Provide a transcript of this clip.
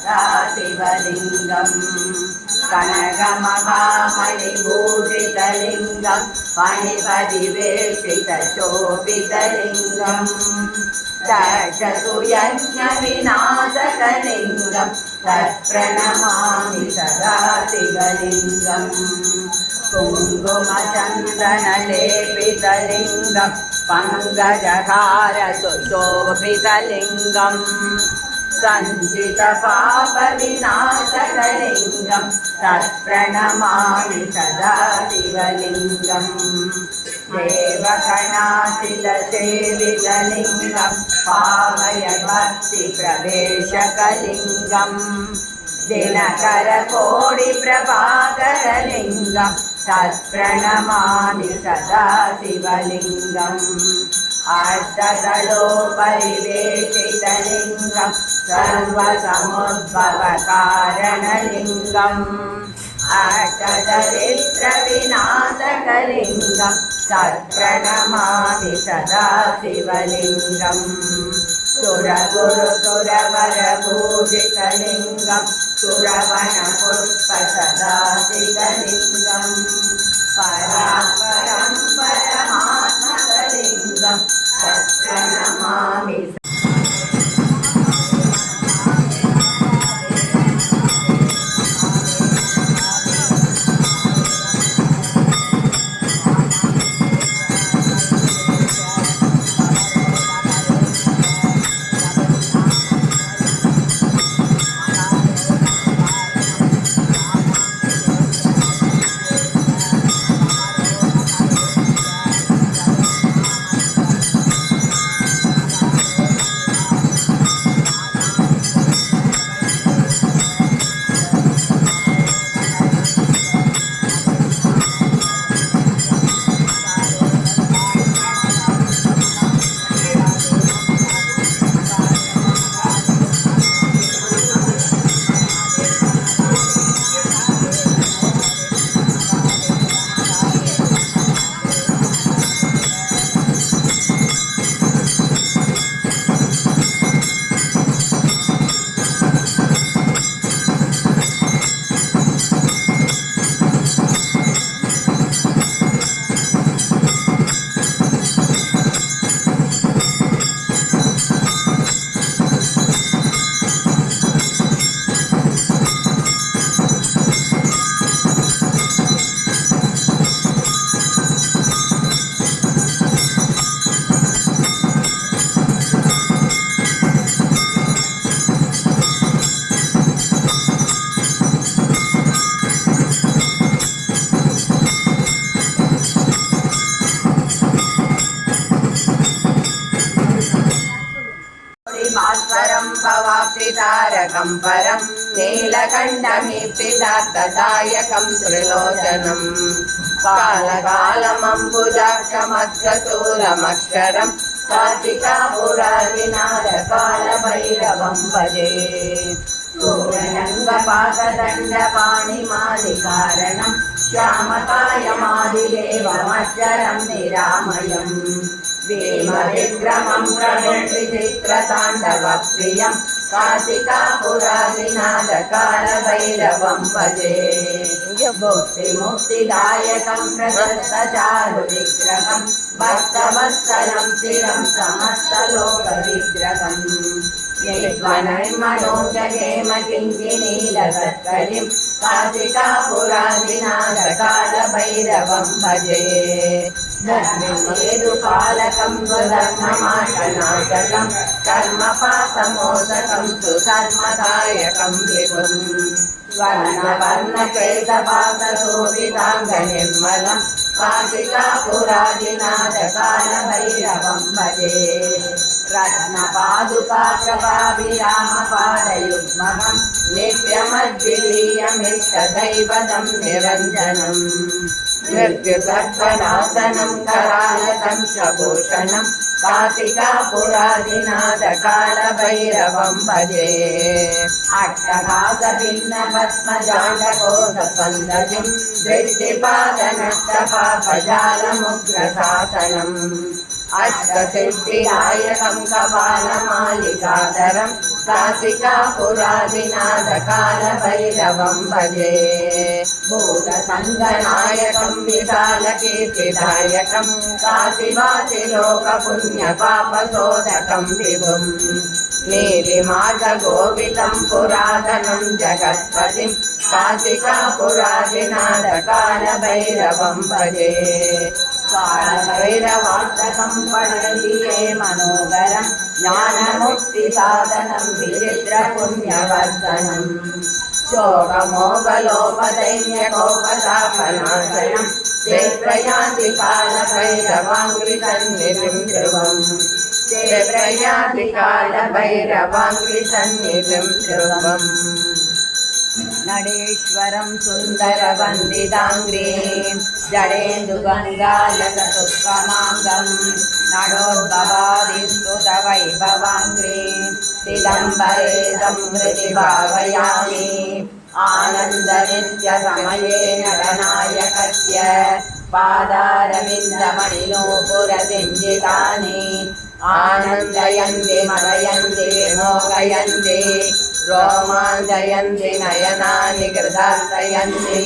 सदाशिवलिङ्गम् कनकमहामणिभूषितलिङ्गं फणिपरिवेशितशोभितलिङ्गम् दशसुयज्ञविनाशकलिङ्गं तत्प्रणमामि सदाशिवलिङ्गम् कुङ्कुमचन्दनलेपितलिङ्गं पङ्कजहारसुशोभितलिङ्गम् सञ्चितपापविनाशकलिङ्गं तत्प्रणमामि सदाशिवलिङ्गम् देवगणाशिलसेवितलिङ्गं पावयभक्तिप्रवेशकलिङ्गम् दिनकरकोटिप्रभाकरलिङ्गं तत्प्रणमामि सदाशिवलिङ्गम् अष्टदलोपरिवेशितलिङ्गं सर्वसमुद्भवकारणलिङ्गम् अष्टदरिद्रविनाशकलिङ्गं तत्प्रणमामि सदाशिवलिङ्गम् सुरगुरुसुरवरपूजितलिङ्गं सुरवनपुष्पसदाशिवलिङ्गम् परात्परं परमात्मकलिङ्गं तत्प्रणमामि भवाप्तितारकं परं नीलकण्ठमीप्सितार्थदायकं त्रिलोचनं कालकालमम्बुजाक्षमध्वशूलमक्षरं कार्तिकापुरादिनाथकालभैरवं भजे सूर्यनङ्गपाशदण्डपाणिमादिकारणं श्यामकायमादिदेवमक्षरं निरामयम् भीमविक्रमं प्रभुर्विचित्रताण्डवप्रियं कार्तिकापुरादिनाथकालभैरवं भजे मुक्तिदायकं प्रशस्तचारुविग्रहं भक्तवत्सलं चिरं समस्तलोकविग्रहम् यद्वनर्मणोजयेम किङ्किणीलसत्कलिं कार्तिकापुरादिनाथकालभैरवं भजे धर्मसेतुपालकं स्वधर्ममाशनाशकं कर्मपाशमोचकं सुधर्मदायकं विभुम् स्वर्णवर्णकेशवासशोभिताङ्गनिर्मलं कार्तिकापुरादिनाथकालभैरवं भजे रत्नपादुका प्रभाविरामपादयुग्मं नित्यमद्विलीयमिष्टदैवतं निरञ्जनम् मृत्युसर्पनाशनं करालतं शभूषणं कार्तिकापुरादिनाथकालभैरवं भजे अट्टहासभिन्नपद्मजाण्डकोशसन्दतिं दृष्टिपादनष्टपापजालमुग्रशासनम् अष्टसिद्धिदायकं कपालमालिकाधरं काशिकापुरादिनाथकालभैरवं भजे भूतसङ्गनायकं विशालकीर्तिदायकं काशिवासिलोकपुण्यपापशोधकं विभुं नीलिमार्गगोवितं पुरातनं जगत्पतिं काशिकापुरादिनाथकालभैरवं भजे कालभैरवाष्टकं पठन्ति ये मनोहरं ज्ञानमुक्तिसाधनं विचित्रपुण्यवर्धनम् शोकमोगलोपदैन्यकोपशापनाशनं ते प्रयान्ति कालभैरवाङ्घ्रिसन्निधिं ध्रुवम् ते प्रयान्ति कालभैरवाङ्घ्रिसन्निधिं ध्रुवम् नडेश्वरं सुन्दरवन्दिताङ्ग्रीं जडेन्दुगङ्गालसुत्कमाङ्गं नडोद्भवादिस्तुतवैभवाङ्ग्रीं दिगम्बरे संहृति भावयामि आनन्दनित्यसमये नरनायकस्य पादारविन्दमणिनूपुरसिञ्जितानि आनन्दयन्ति मदयन्ति विमोहयन्ति रोमाञ्चयन्ति नयनानि कृतार्थयन्ति